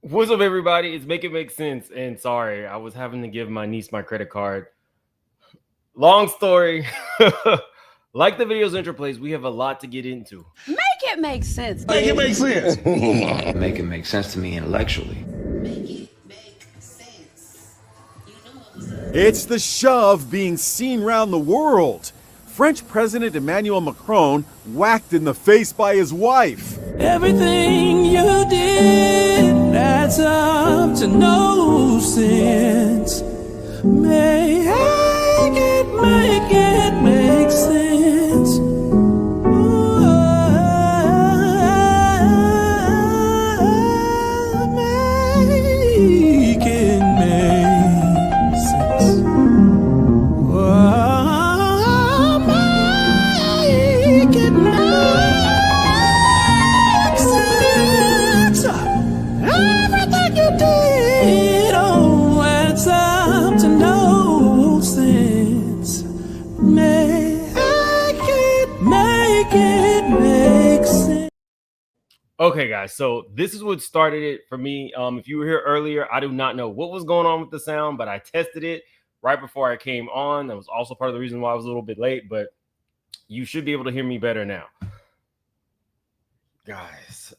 What's up, everybody? It's Make It Make Sense. And sorry, I was having to give my niece my credit card. Long story. Like the video's intro plays, we have a lot to get into. Make it make sense. Make it make sense. Make it make sense to me intellectually. Make it make sense. You know. It's the shove being seen round the world. French President Emmanuel Macron whacked in the face by his wife. Everything you did adds up to no sense. Make it make sense. Make it make sense. Make it make sense. Everything you did, oh, adds up to no sense. Make it make sense. Okay, guys, so this is what started it for me. If you were here earlier, I do not know what was going on with the sound, but I tested it right before I came on. That was also part of the reason why I was a little bit late, but you should be able to hear me better now. Guys,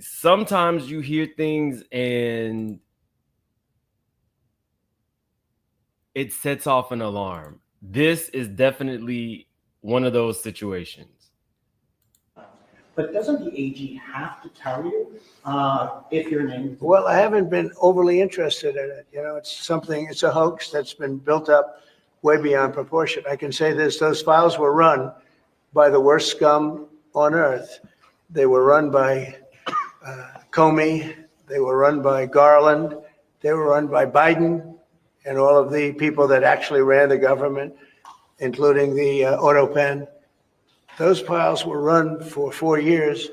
sometimes you hear things and it sets off an alarm. This is definitely one of those situations. But doesn't the AG have to tell you if your name? Well, I haven't been overly interested in it. You know, it's a hoax that's been built up way beyond proportion. I can say this, those files were run by the worst scum on earth. They were run by Comey. They were run by Garland. They were run by Biden and all of the people that actually ran the government, including the auto pen. Those files were run for 4 years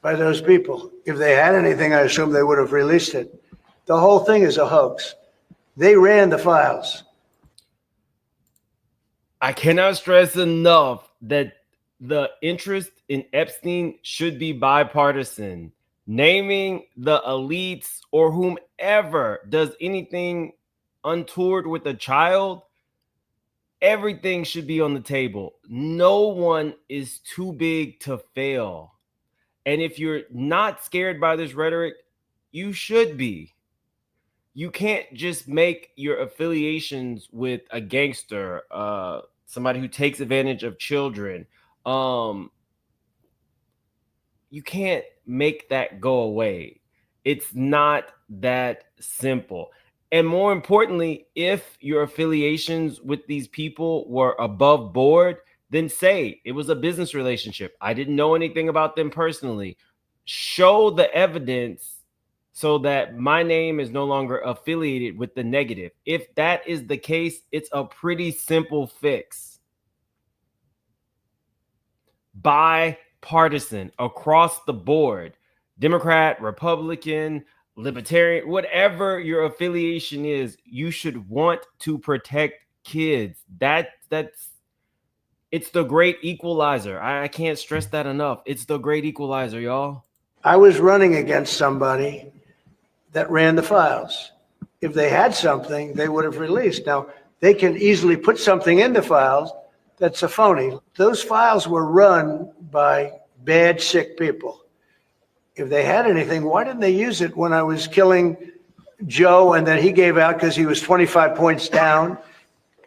by those people. If they had anything, I assume they would have released it. The whole thing is a hoax. They ran the files. I cannot stress enough that the interest in Epstein should be bipartisan. Naming the elites or whomever does anything untoward with a child, everything should be on the table. No one is too big to fail. And if you're not scared by this rhetoric, you should be. You can't just make your affiliations with a gangster, somebody who takes advantage of children. You can't make that go away. It's not that simple. And more importantly, if your affiliations with these people were above board, then say it was a business relationship. I didn't know anything about them personally. Show the evidence so that my name is no longer affiliated with the negative. If that is the case, it's a pretty simple fix. Bipartisan, across the board, Democrat, Republican, Libertarian, whatever your affiliation is, you should want to protect kids. It's the great equalizer. I can't stress that enough. It's the great equalizer, y'all. I was running against somebody that ran the files. If they had something, they would have released. Now, they can easily put something in the files that's a phony. Those files were run by bad, sick people. If they had anything, why didn't they use it when I was killing Joe and then he gave out because he was 25 points down?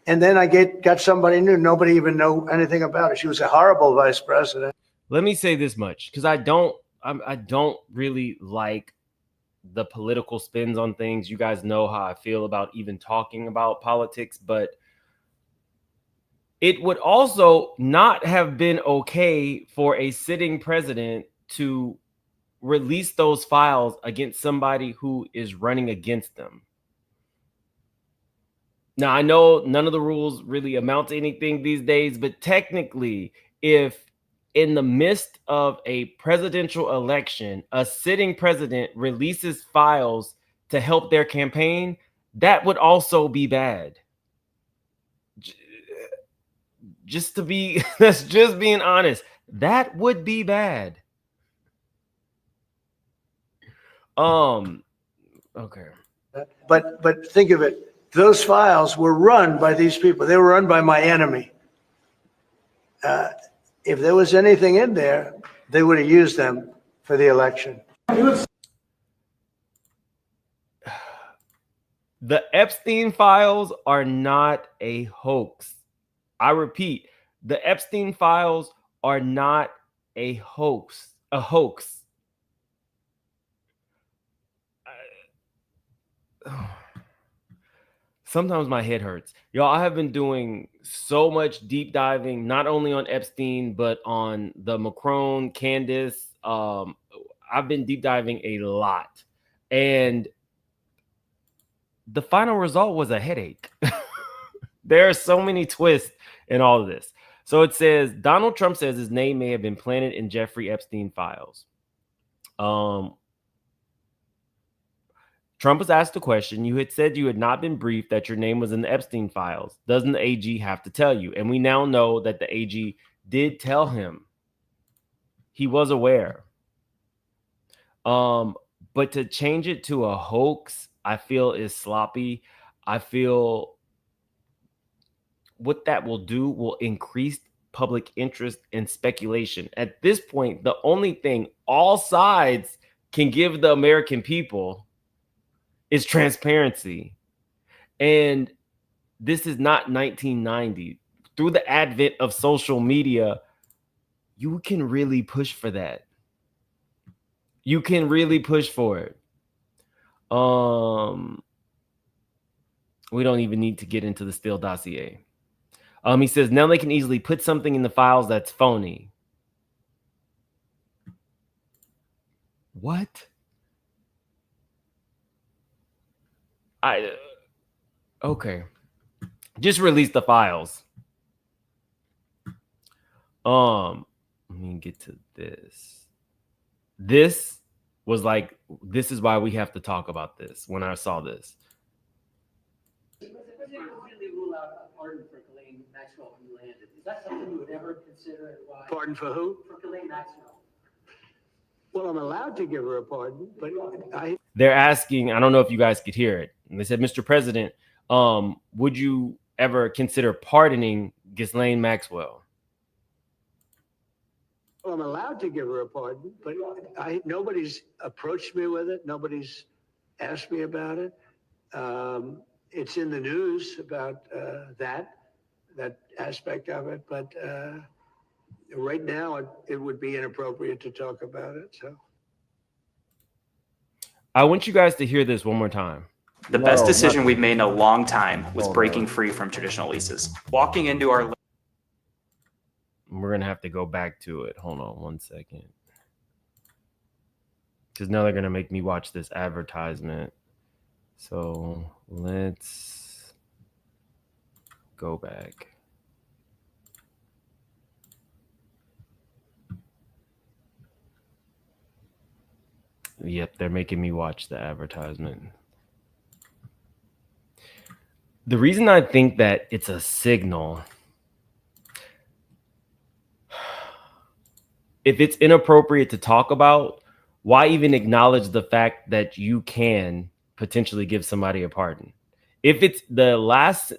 And then I got somebody new. Nobody even knew anything about it. She was a horrible vice president. Let me say this much, because I don't really like the political spins on things. You guys know how I feel about even talking about politics, but it would also not have been okay for a sitting president to release those files against somebody who is running against them. Now, I know none of the rules really amount to anything these days, but technically, if in the midst of a presidential election, a sitting president releases files to help their campaign, that would also be bad. Just to be, that's just being honest, that would be bad. Okay. But think of it. Those files were run by these people. They were run by my enemy. If there was anything in there, they would have used them for the election. The Epstein files are not a hoax. I repeat, the Epstein files are not a hoax. A hoax. Sometimes my head hurts. Y'all, I have been doing so much deep diving, not only on Epstein, but on the Macron, Candace. I've been deep diving a lot. And the final result was a headache. There are so many twists in all of this. So it says, Donald Trump says his name may have been planted in Jeffrey Epstein files. Trump was asked a question. You had said you had not been briefed that your name was in the Epstein files. Doesn't the AG have to tell you? And we now know that the AG did tell him. He was aware. But to change it to a hoax, I feel is sloppy. I feel what that will do will increase public interest and speculation. At this point, the only thing all sides can give the American people is transparency. And this is not 1990. Through the advent of social media, you can really push for that. You can really push for it. We don't even need to get into the Steele dossier. He says, now they can easily put something in the files that's phony. What? Okay. Just release the files. Let me get to this. This was like, this is why we have to talk about this when I saw this. Really rule out a pardon for Ghislaine Maxwell when you landed. Is that something you would ever consider? And why? Pardon for who? For Ghislaine Maxwell. Well, I'm allowed to give her a pardon, but they're asking, I don't know if you guys could hear it. And they said, Mr. President, would you ever consider pardoning Ghislaine Maxwell? Well, I'm allowed to give her a pardon, but nobody's approached me with it. Nobody's asked me about it. It's in the news about that aspect of it, but right now it would be inappropriate to talk about it. So I want you guys to hear this one more time. The best decision we've made in a long time was breaking free from traditional leases. Walking into our... We're going to have to go back to it. Hold on one second. Because now they're going to make me watch this advertisement. So let's go back. Yep, they're making me watch the advertisement. The reason I think that it's a signal, if it's inappropriate to talk about, why even acknowledge the fact that you can potentially give somebody a pardon? If it's the last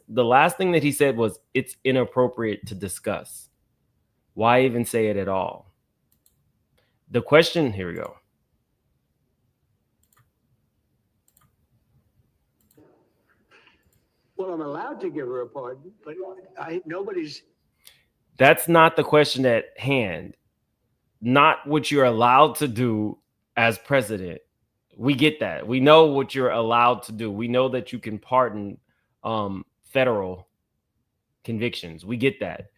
thing that he said was it's inappropriate to discuss, why even say it at all? The question, here we go. well, I'm allowed to give her a pardon, but nobody's. That's not the question at hand. Not what you're allowed to do as president. We get that. We know what you're allowed to do. We know that you can pardon federal convictions. We get that.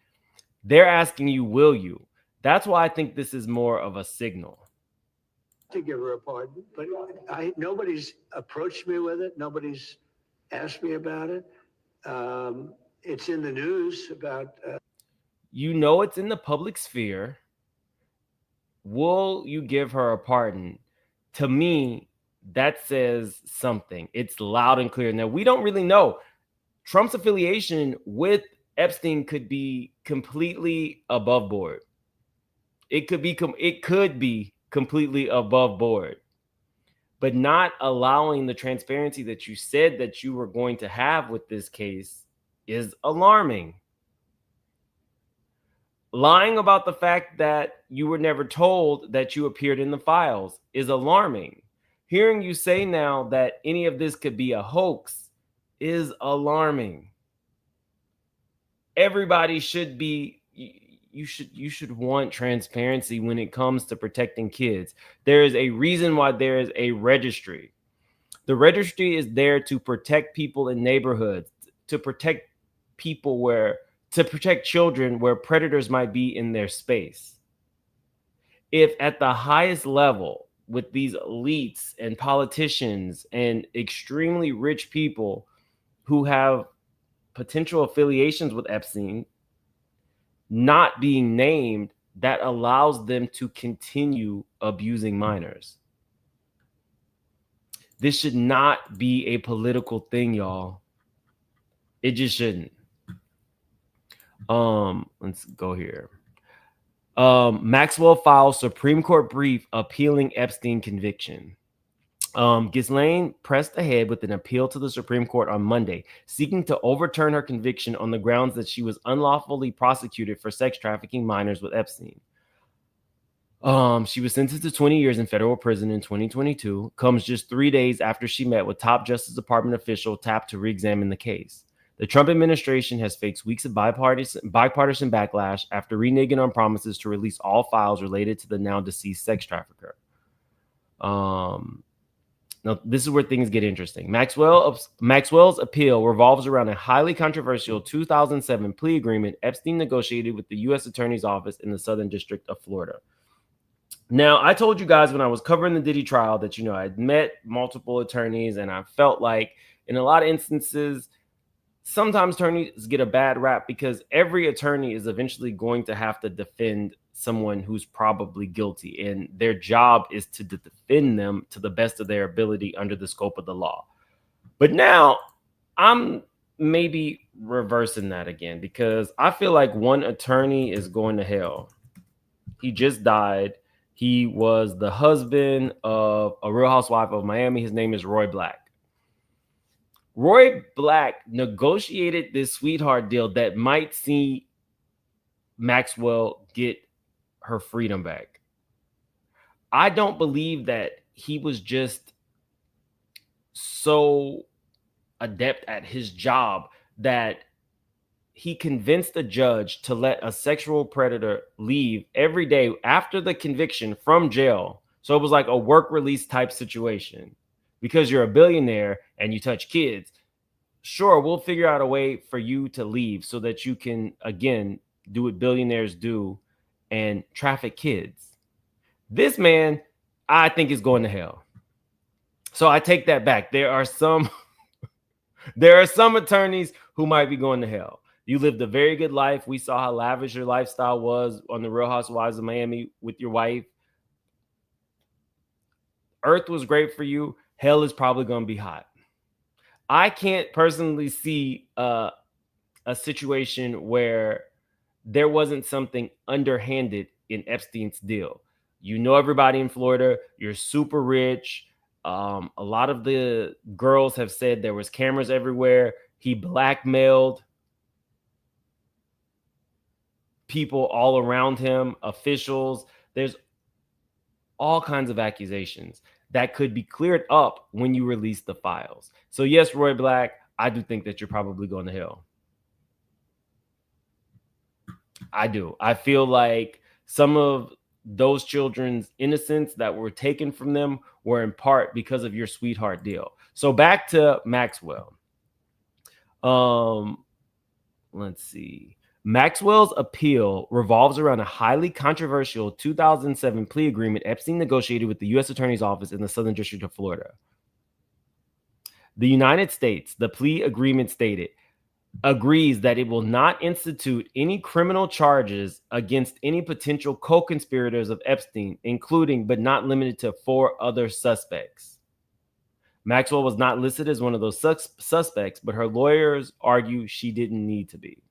They're asking you, will you? That's why I think this is more of a signal. To give her a pardon, but nobody's approached me with it. Nobody's asked me about it. It's in the news about. You know, it's in the public sphere. Will you give her a pardon? To me, that says something. It's loud and clear. Now, we don't really know. Trump's affiliation with Epstein could be completely above board. It could be completely above board. but not allowing the transparency that you said that you were going to have with this case is alarming. Lying about the fact that you were never told that you appeared in the files is alarming. Hearing you say now that any of this could be a hoax is alarming. Everybody should be, you should want transparency when it comes to protecting kids. There is a reason why there is a registry. The registry is there to protect people in neighborhoods, to protect children where predators might be in their space. If at the highest level with these elites and politicians and extremely rich people who have potential affiliations with Epstein not being named, that allows them to continue abusing minors. This should not be a political thing, y'all. It just shouldn't. Let's go here. Maxwell files Supreme Court brief appealing Epstein conviction. Ghislaine pressed ahead with an appeal to the Supreme Court on Monday, seeking to overturn her conviction on the grounds that she was unlawfully prosecuted for sex trafficking minors with Epstein. She was sentenced to 20 years in federal prison in 2022, comes just 3 days after she met with top Justice Department official tapped to re-examine the case. The Trump administration has faced weeks of bipartisan backlash after reneging on promises to release all files related to the now deceased sex trafficker. Now, this is where things get interesting. Maxwell's appeal revolves around a highly controversial 2007 plea agreement Epstein negotiated with the U.S. Attorney's Office in the Southern District of Florida. Now, I told you guys when I was covering the Diddy trial that, I'd met multiple attorneys, and I felt like in a lot of instances, sometimes attorneys get a bad rap because every attorney is eventually going to have to defend someone who's probably guilty, and their job is to defend them to the best of their ability under the scope of the law. But now I'm maybe reversing that again, because I feel like one attorney is going to hell. He just died. He was the husband of a Real Housewife of Miami. His name is Roy Black. Roy Black negotiated this sweetheart deal that might see Maxwell get her freedom back. I don't believe that he was just so adept at his job that he convinced a judge to let a sexual predator leave every day after the conviction from jail. So it was like a work release type situation. Because you're a billionaire and you touch kids, sure, we'll figure out a way for you to leave so that you can, again, do what billionaires do and traffic kids. This man, I think, is going to hell. So I take that back. There are some attorneys who might be going to hell. You lived a very good life. We saw how lavish your lifestyle was on the Real Housewives of Miami with your wife. Earth was great for you. Hell is probably going to be hot. I can't personally see a situation where there wasn't something underhanded in Epstein's deal. You know everybody in Florida. You're super rich. A lot of the girls have said there was cameras everywhere. He blackmailed people all around him, officials. There's all kinds of accusations that could be cleared up when you release the files. So yes, Roy Black, I do think that you're probably going to hell. I do. I feel like some of those children's innocence that were taken from them were in part because of your sweetheart deal. So back to Maxwell. Let's see. Maxwell's appeal revolves around a highly controversial 2007 plea agreement Epstein negotiated with the U.S. Attorney's Office in the Southern District of Florida. The United States, the plea agreement stated, agrees that it will not institute any criminal charges against any potential co-conspirators of Epstein, including but not limited to 4 other suspects. Maxwell was not listed as one of those suspects, but her lawyers argue she didn't need to be.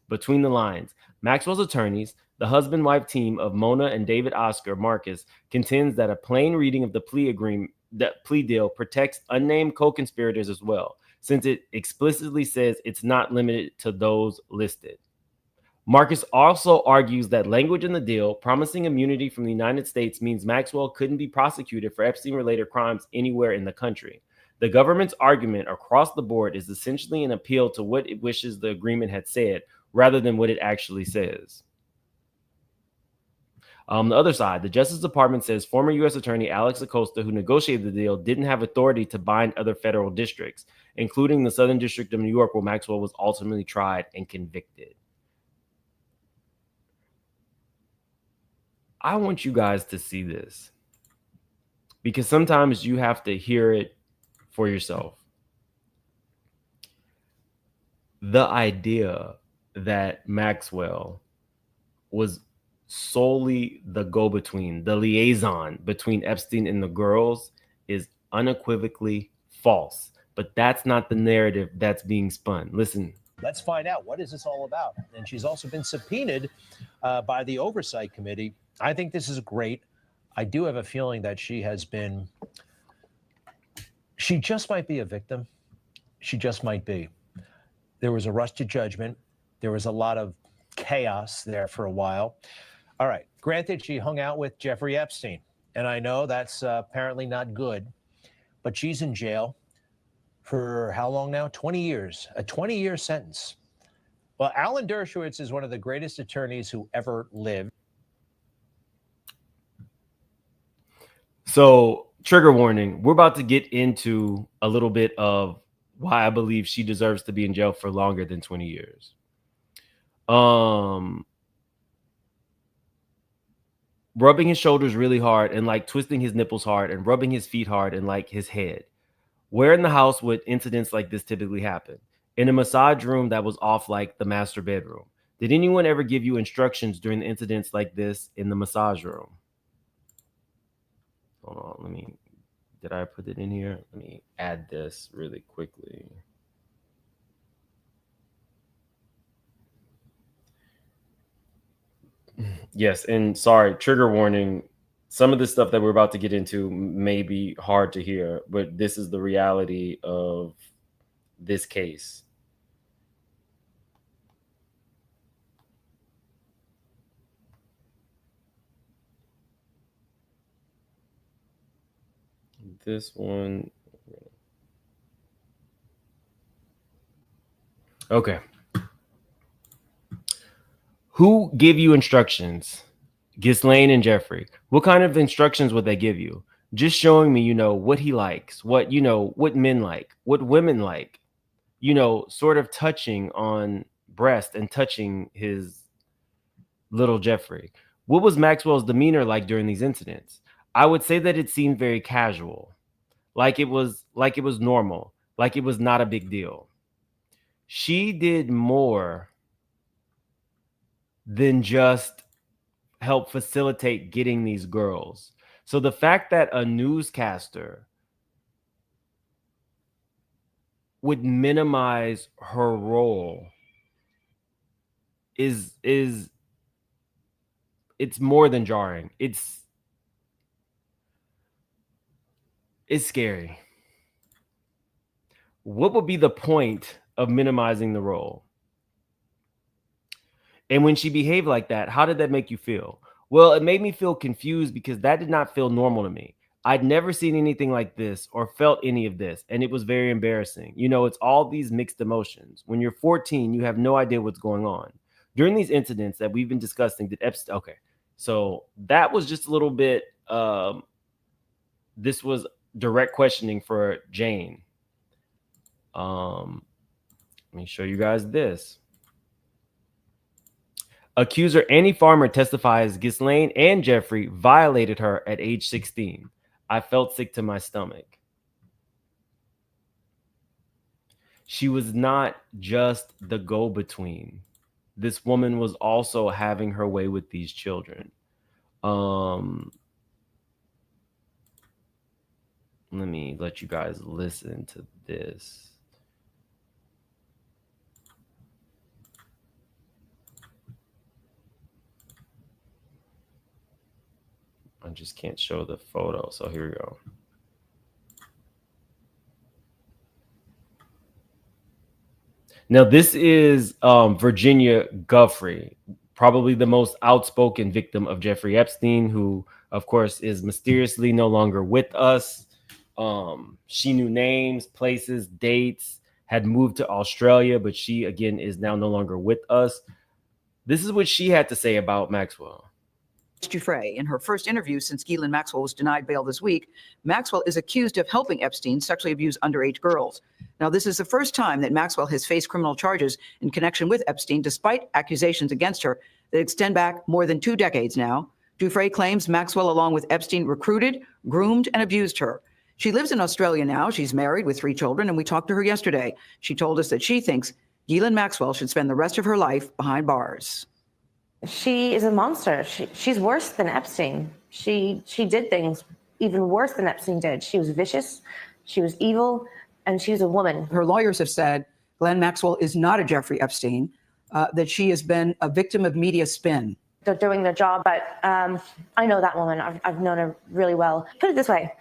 Between the lines, Maxwell's attorneys The husband-wife team of Mona and David Oscar Marcus contends that a plain reading of the plea deal protects unnamed co-conspirators as well, since it explicitly says it's not limited to those listed. Marcus also argues that language in the deal promising immunity from the United States means Maxwell couldn't be prosecuted for Epstein-related crimes anywhere in the country. The government's argument across the board is essentially an appeal to what it wishes the agreement had said, rather than what it actually says. On the other side, the Justice Department says former U.S. Attorney Alex Acosta, who negotiated the deal, didn't have authority to bind other federal districts, including the Southern District of New York, where Maxwell was ultimately tried and convicted. I want you guys to see this, because sometimes you have to hear it for yourself. The idea that Maxwell was solely the go-between, the liaison between Epstein and the girls, is unequivocally false. But that's not the narrative that's being spun. Listen. Let's find out, what is this all about? And she's also been subpoenaed by the Oversight Committee. I think this is great. I do have a feeling that she just might be a victim. She just might be. There was a rush to judgment. There was a lot of chaos there for a while. All right. Granted, she hung out with Jeffrey Epstein, and I know that's apparently not good, but she's in jail for how long now? 20 years, a 20-year sentence. Well, Alan Dershowitz is one of the greatest attorneys who ever lived. So, trigger warning, we're about to get into a little bit of why I believe she deserves to be in jail for longer than 20 years. Rubbing his shoulders really hard and like twisting his nipples hard and rubbing his feet hard and like his head. Where in the house would incidents like this typically happen? In a massage room that was off like the master bedroom. Did anyone ever give you instructions during the incidents like this in the massage room? Hold on, did I put it in here? Let me add this really quickly. Yes, and sorry, trigger warning. Some of the stuff that we're about to get into may be hard to hear, but this is the reality of this case. This one. Okay. Who gave you instructions? Ghislaine and Jeffrey. What kind of instructions would they give you? Just showing me, what he likes, what men like, what women like, sort of touching on breast and touching his little Jeffrey. What was Maxwell's demeanor like during these incidents? I would say that it seemed very casual, like it was normal, like it was not a big deal. She did more than just help facilitate getting these girls. So the fact that a newscaster would minimize her role is it's more than jarring. It's scary. What would be the point of minimizing the role? And when she behaved like that, how did that make you feel? Well, it made me feel confused because that did not feel normal to me. I'd never seen anything like this or felt any of this, and it was very embarrassing. It's all these mixed emotions. When you're 14, you have no idea what's going on. During these incidents that we've been discussing, did Epstein... Okay, so that was just a little bit... this was direct questioning for Jane. Let me show you guys this. Accuser Annie Farmer testifies Ghislaine and Jeffrey violated her at age 16. I felt sick to my stomach. She was not just the go-between. This woman was also having her way with these children. Let me let you guys listen to this. I just can't show the photo. So here we go. Now, this is Virginia Giuffre, probably the most outspoken victim of Jeffrey Epstein, who, of course, is mysteriously no longer with us. She knew names, places, dates, had moved to Australia, but she, again, is now no longer with us. This is what she had to say about Maxwell. Giuffre. In her first interview since Ghislaine Maxwell was denied bail this week, Maxwell is accused of helping Epstein sexually abuse underage girls. Now, this is the first time that Maxwell has faced criminal charges in connection with Epstein, despite accusations against her that extend back more than 2 decades now. Giuffre claims Maxwell, along with Epstein, recruited, groomed, and abused her. She lives in Australia now. She's married with 3 children, and we talked to her yesterday. She told us that she thinks Ghislaine Maxwell should spend the rest of her life behind bars. She is a monster. She's worse than Epstein. She did things even worse than Epstein did. She was vicious, she was evil, and she was a woman. Her lawyers have said Ghislaine Maxwell is not a Jeffrey Epstein, that she has been a victim of media spin. They're doing their job, but I know that woman. I've known her really well. Put it this way.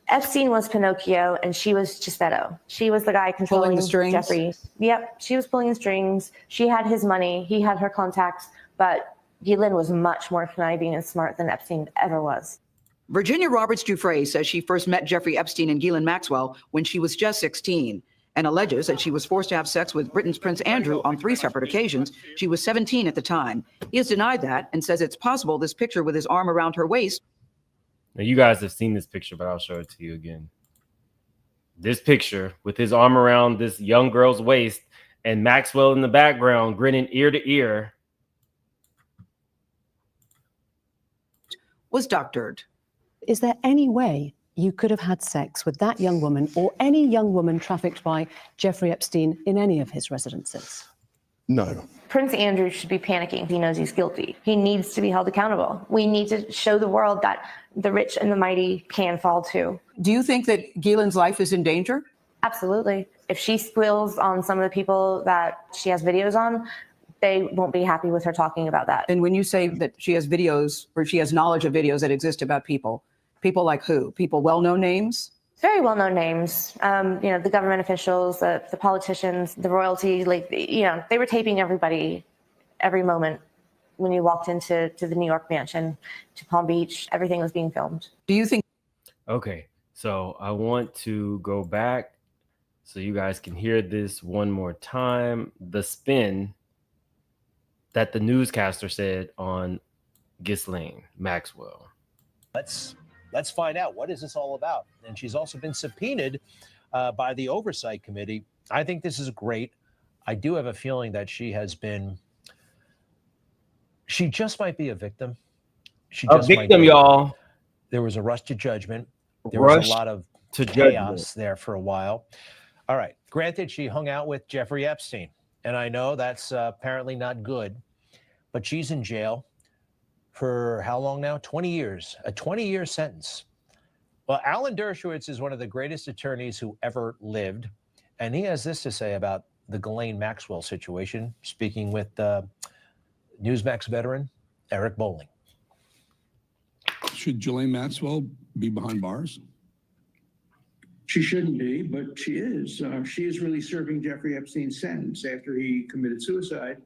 Epstein was Pinocchio and she was Geppetto. She was the guy controlling Pulling the strings? Jeffrey. Yep, she was pulling the strings. She had his money. He had her contacts. But Ghislaine was much more conniving and smart than Epstein ever was. Virginia Roberts Giuffre says she first met Jeffrey Epstein and Ghislaine Maxwell when she was just 16 and alleges that she was forced to have sex with Britain's Prince Andrew on 3 separate occasions. She was 17 at the time. He has denied that and says it's possible this picture with his arm around her waist. Now, you guys have seen this picture, but I'll show it to you again. This picture with his arm around this young girl's waist and Maxwell in the background grinning ear to ear was doctored. Is there any way you could have had sex with that young woman or any young woman trafficked by Jeffrey Epstein in any of his residences? No. Prince Andrew should be panicking. He knows he's guilty. He needs to be held accountable. We need to show the world that the rich and the mighty can fall too. Do you think that Ghislaine's life is in danger? Absolutely. If she squeals on some of the people that she has videos on, they won't be happy with her talking about that. And when you say that she has videos or she has knowledge of videos that exist about people like who? People well-known names? Very well-known names. The government officials, the politicians, the royalty, they were taping everybody every moment. When you walked into the New York mansion, to Palm Beach, everything was being filmed. Do you think? Okay, so I want to go back so you guys can hear this one more time. The spin that the newscaster said on Ghislaine Maxwell. Let's find out, what is this all about? And she's also been subpoenaed by the Oversight Committee. I think this is great. I do have a feeling that she just might be a victim. She just a victim, y'all. There was a rush to judgment. There was a lot of chaos there for a while. All right. Granted, she hung out with Jeffrey Epstein, and I know that's apparently not good, but she's in jail for how long now? 20 years, a 20-year sentence. Well, Alan Dershowitz is one of the greatest attorneys who ever lived, and he has this to say about the Ghislaine Maxwell situation, speaking with Newsmax veteran Eric Bolling. Should Ghislaine Maxwell be behind bars? She shouldn't be, but she is. She is really serving Jeffrey Epstein's sentence after he committed suicide.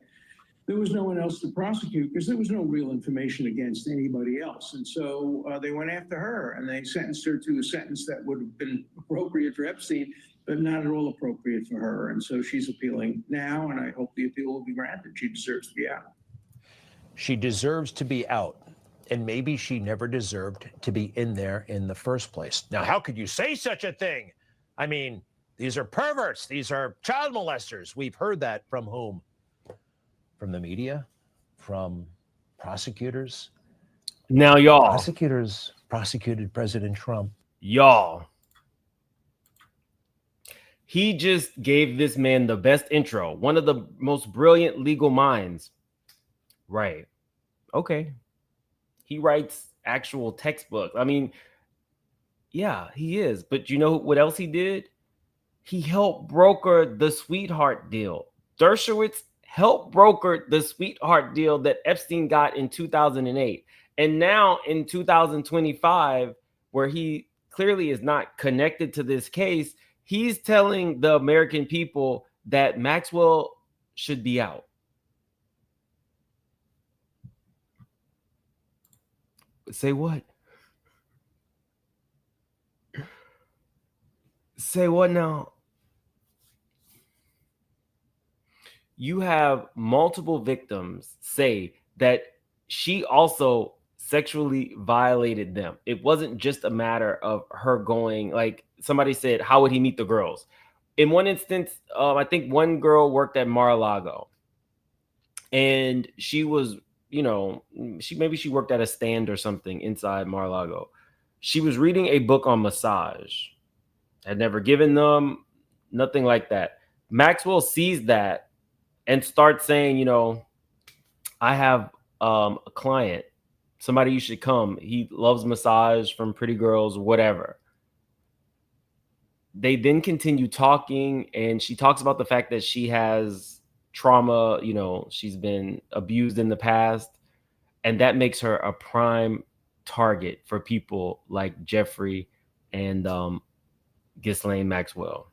There was no one else to prosecute because there was no real information against anybody else. And so they went after her and they sentenced her to a sentence that would have been appropriate for Epstein, but not at all appropriate for her. And so she's appealing now, and I hope the appeal will be granted. She deserves to be out. She deserves to be out, and maybe she never deserved to be in there in the first place. Now, how could you say such a thing? I mean, these are perverts. These are child molesters. We've heard that from whom? From the media? From prosecutors? Now, y'all. Prosecutors prosecuted President Trump. Y'all. He just gave this man the best intro. One of the most brilliant legal minds. Right. Okay. He writes actual textbooks. I mean, yeah, he is. But you know what else he did? He helped broker the sweetheart deal. Dershowitz helped broker the sweetheart deal that Epstein got in 2008. And now in 2025, where he clearly is not connected to this case, he's telling the American people that Maxwell should be out. Say what? Say what now? You have multiple victims say that she also sexually violated them. It wasn't just a matter of her going, like somebody said, how would he meet the girls? In one instance, I think one girl worked at Mar-a-Lago, and she was, you know, maybe she worked at a stand or something inside Mar-a-Lago. She was reading a book on massage, had never given them, nothing like that. Maxwell sees that and starts saying, you know, I have a client, somebody you should come. He loves massage from pretty girls, whatever. They then continue talking, and she talks about the fact that she has trauma, you know, she's been abused in the past, and that makes her a prime target for people like Jeffrey and Ghislaine Maxwell.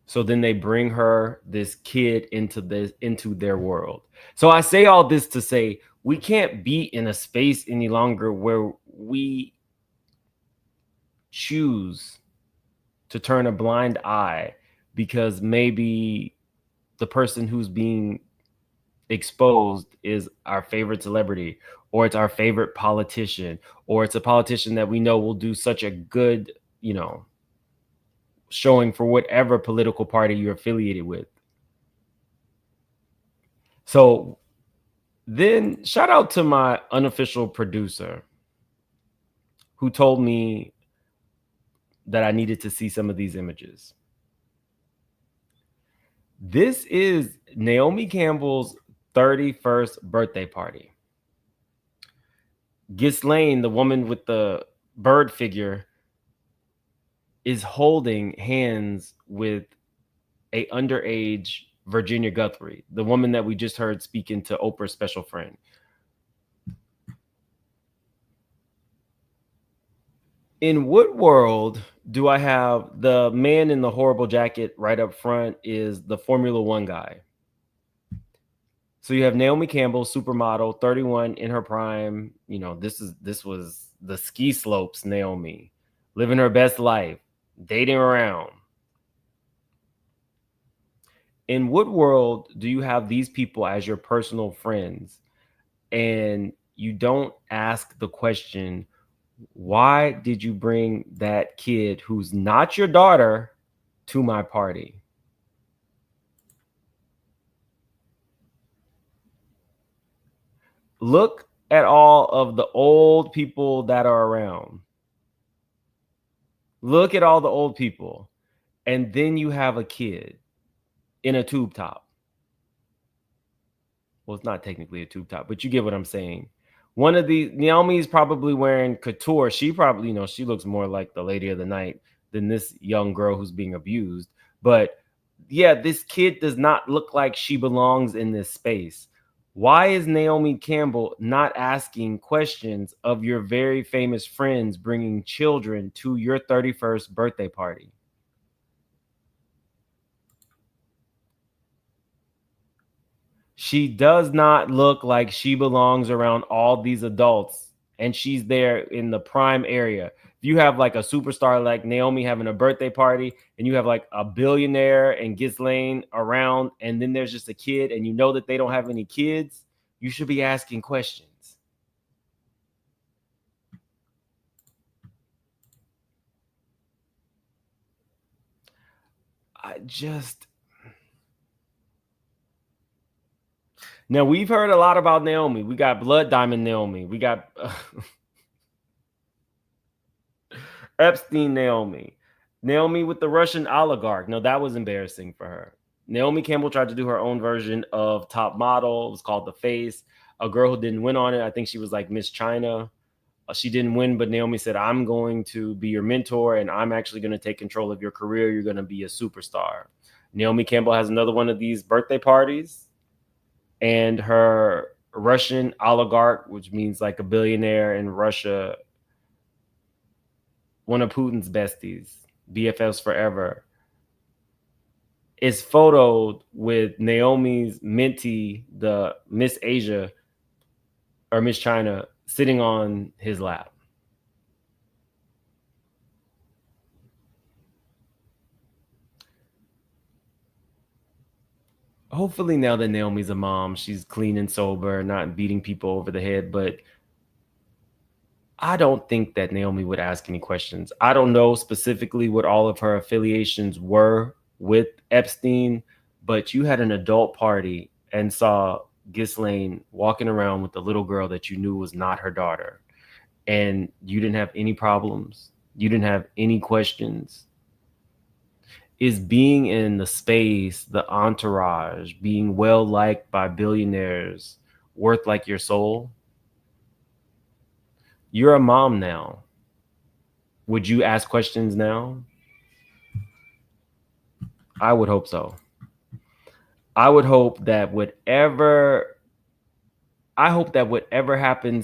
So then they bring her, this kid, into their world. So I say all this to say we can't be in a space any longer where we choose to turn a blind eye because maybe the person who's being exposed is our favorite celebrity, or it's our favorite politician, or it's a politician that we know will do such a good, you know, showing for whatever political party you're affiliated with. So then shout out to my unofficial producer who told me that I needed to see some of these images. This is Naomi Campbell's 31st birthday party. Ghislaine, the woman with the bird figure, is holding hands with a underage Virginia Guthrie, the woman that we just heard speaking to Oprah's special friend. In what world do I have the man in the horrible jacket right up front is the Formula One guy? So you have Naomi Campbell, supermodel, 31 in her prime. You know, this was the ski slopes Naomi, living her best life, dating around. In what world do you have these people as your personal friends and you don't ask the question, why did you bring that kid who's not your daughter to my party? Look at all of the old people that are around. Look at all the old people. And then you have a kid in a tube top. Well, it's not technically a tube top, but you get what I'm saying. One of these, Naomi's probably wearing couture. She probably, you know, she looks more like the lady of the night than this young girl who's being abused. But yeah, this kid does not look like she belongs in this space. Why is Naomi Campbell not asking questions of your very famous friends bringing children to your 31st birthday party? She does not look like she belongs around all these adults, and she's there in the prime area. If you have like a superstar like Naomi having a birthday party, and you have like a billionaire and Ghislaine around, and then there's just a kid, and you know that they don't have any kids, you should be asking questions. Now, we've heard a lot about Naomi. We got Blood Diamond Naomi. We got Epstein Naomi. Naomi with the Russian oligarch. No, that was embarrassing for her. Naomi Campbell tried to do her own version of Top Model. It was called The Face. A girl who didn't win on it. I think she was like Miss China. She didn't win, but Naomi said, I'm going to be your mentor, and I'm actually going to take control of your career. You're going to be a superstar. Naomi Campbell has another one of these birthday parties. And her Russian oligarch, which means like a billionaire in Russia, one of Putin's besties, BFFs forever, is photoed with Naomi's mentee, the Miss Asia or Miss China, sitting on his lap. Hopefully now that Naomi's a mom, she's clean and sober, not beating people over the head. But I don't think that Naomi would ask any questions. I don't know specifically what all of her affiliations were with Epstein, but you had an adult party and saw Ghislaine walking around with the little girl that you knew was not her daughter, and you didn't have any problems. You didn't have any questions. Is being in the space, the entourage, being well liked by billionaires worth like your soul? You're a mom now. Would you ask questions now? I would hope so. I would hope that whatever happened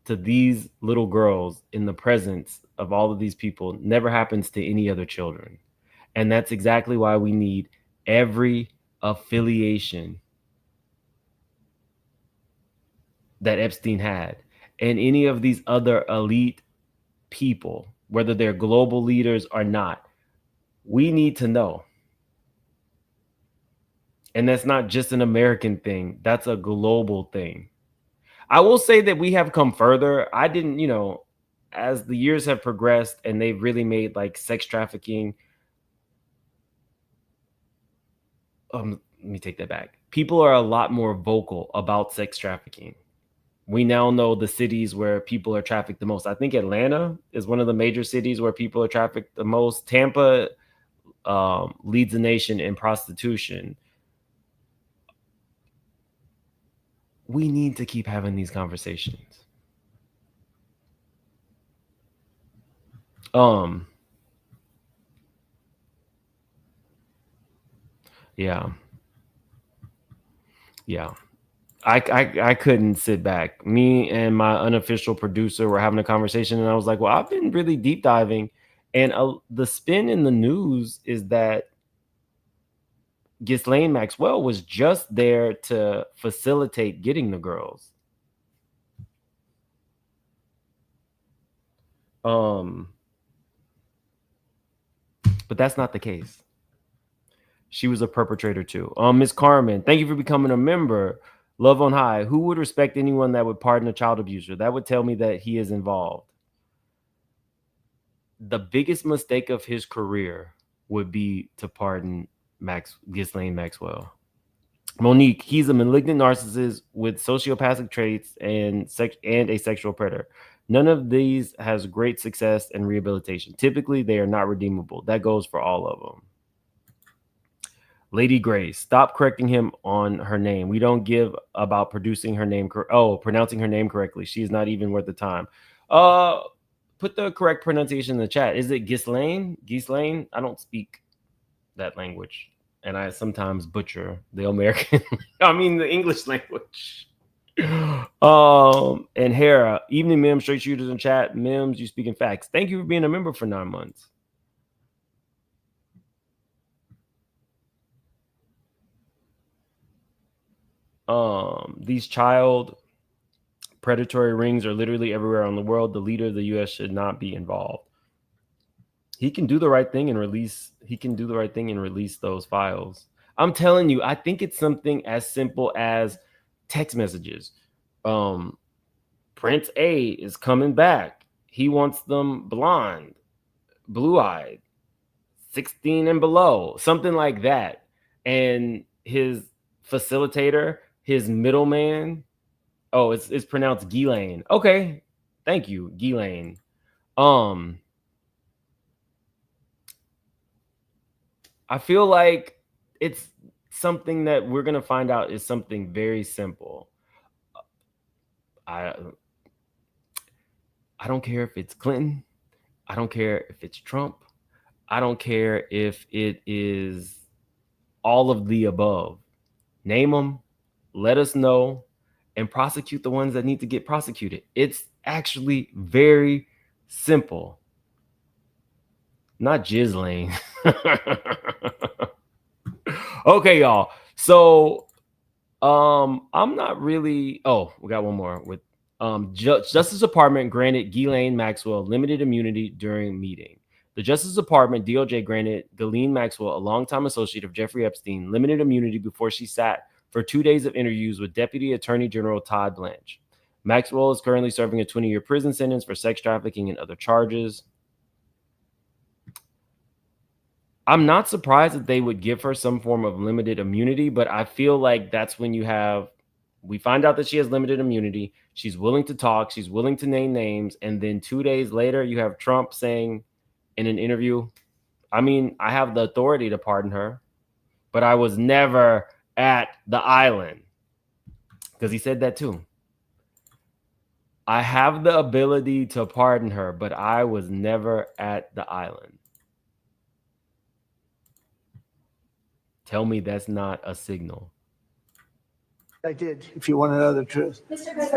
to these little girls in the presence of all of these people never happens to any other children. And that's exactly why we need every affiliation that Epstein had, and any of these other elite people, whether they're global leaders or not. We need to know. And that's not just an American thing. That's a global thing. I will say that we have come further. I didn't, as the years have progressed and they've really made like sex trafficking. Let me take that back. People are a lot more vocal about sex trafficking. We now know the cities where people are trafficked the most. I think Atlanta is one of the major cities where people are trafficked the most. Tampa leads the nation in prostitution. We need to keep having these conversations. Yeah. I couldn't sit back. Me and my unofficial producer were having a conversation, and I was like, well, I've been really deep diving, and the spin in the news is that Ghislaine Maxwell was just there to facilitate getting the girls. But that's not the case. She was a perpetrator too. Miss Carmen, thank you for becoming a member. Love on high. Who would respect anyone that would pardon a child abuser? That would tell me that he is involved. The biggest mistake of his career would be to pardon Ghislaine Maxwell. Monique, he's a malignant narcissist with sociopathic traits and a sexual predator. None of these has great success and rehabilitation. Typically, they are not redeemable. That goes for all of them. Lady Grace, stop correcting him on her name. We don't give about pronouncing her name correctly. She is not even worth the time. Put the correct pronunciation in the chat. Is it Ghislaine? Ghislaine? I don't speak that language, and I sometimes butcher the the English language. And Hera, evening, Mims, straight shooters in chat. Mims, you speaking facts. Thank you for being a member for 9 months. These child predatory rings are literally everywhere in the world. The leader of the U.S. should not be involved. He can do the right thing and release. He can do the right thing and release those files. I'm telling you, I think it's something as simple as text messages. Prince A is coming back. He wants them blonde, blue-eyed, 16 and below, something like that. And his facilitator, his middleman, it's pronounced Ghislaine. Okay, thank you, Ghislaine. I feel like it's something that we're gonna find out is something very simple. I don't care if it's Clinton. I don't care if it's Trump. I don't care if it is all of the above. Name them, let us know, and prosecute the ones that need to get prosecuted. It's actually very simple. Not Ghislaine. Okay, y'all. So I'm not really. Oh, we got one more with Justice Department granted Ghislaine Maxwell limited immunity during meeting. The Justice Department, DOJ, granted Ghislaine Maxwell, a longtime associate of Jeffrey Epstein, limited immunity before she sat for 2 days of interviews with Deputy Attorney General Todd Blanche. Maxwell is currently serving a 20-year prison sentence for sex trafficking and other charges. I'm not surprised that they would give her some form of limited immunity, but I feel like that's when we find out that she has limited immunity. She's willing to talk. She's willing to name names. And then 2 days later, you have Trump saying in an interview, I mean, I have the authority to pardon her, but I was never at the island. Because he said that too. I have the ability to pardon her, but I was never at the island. Tell me that's not a signal. I did, if you want to know the truth.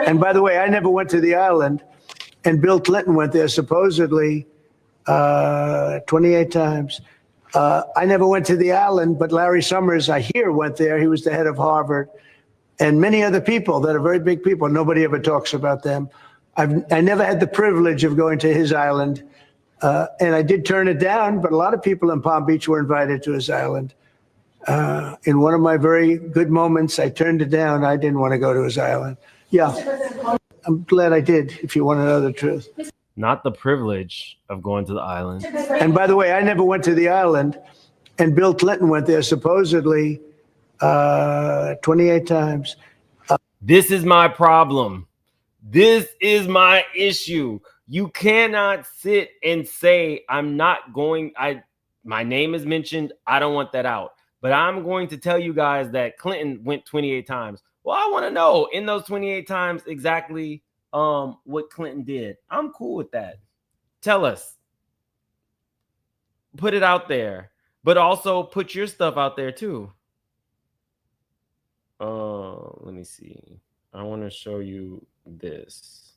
And by the way, I never went to the island, and Bill Clinton went there supposedly 28 times. I never went to the island, but Larry Summers, I hear, went there. He was the head of Harvard. And many other people that are very big people. Nobody ever talks about them. I never had the privilege of going to his island. And I did turn it down, but a lot of people in Palm Beach were invited to his island. In one of my very good moments, I turned it down. I didn't want to go to his island. Yeah, I'm glad I did, if you want to know the truth. Not the privilege of going to the island. And by the way, I never went to the island, and Bill Clinton went there supposedly 28 times. This is my problem. This is my issue. You cannot sit and say, I'm not going, my name is mentioned, I don't want that out. But I'm going to tell you guys that Clinton went 28 times. Well, I want to know in those 28 times exactly what Clinton did. I'm cool with that. Tell us. Put it out there. But also put your stuff out there too. Let me see. I want to show you this.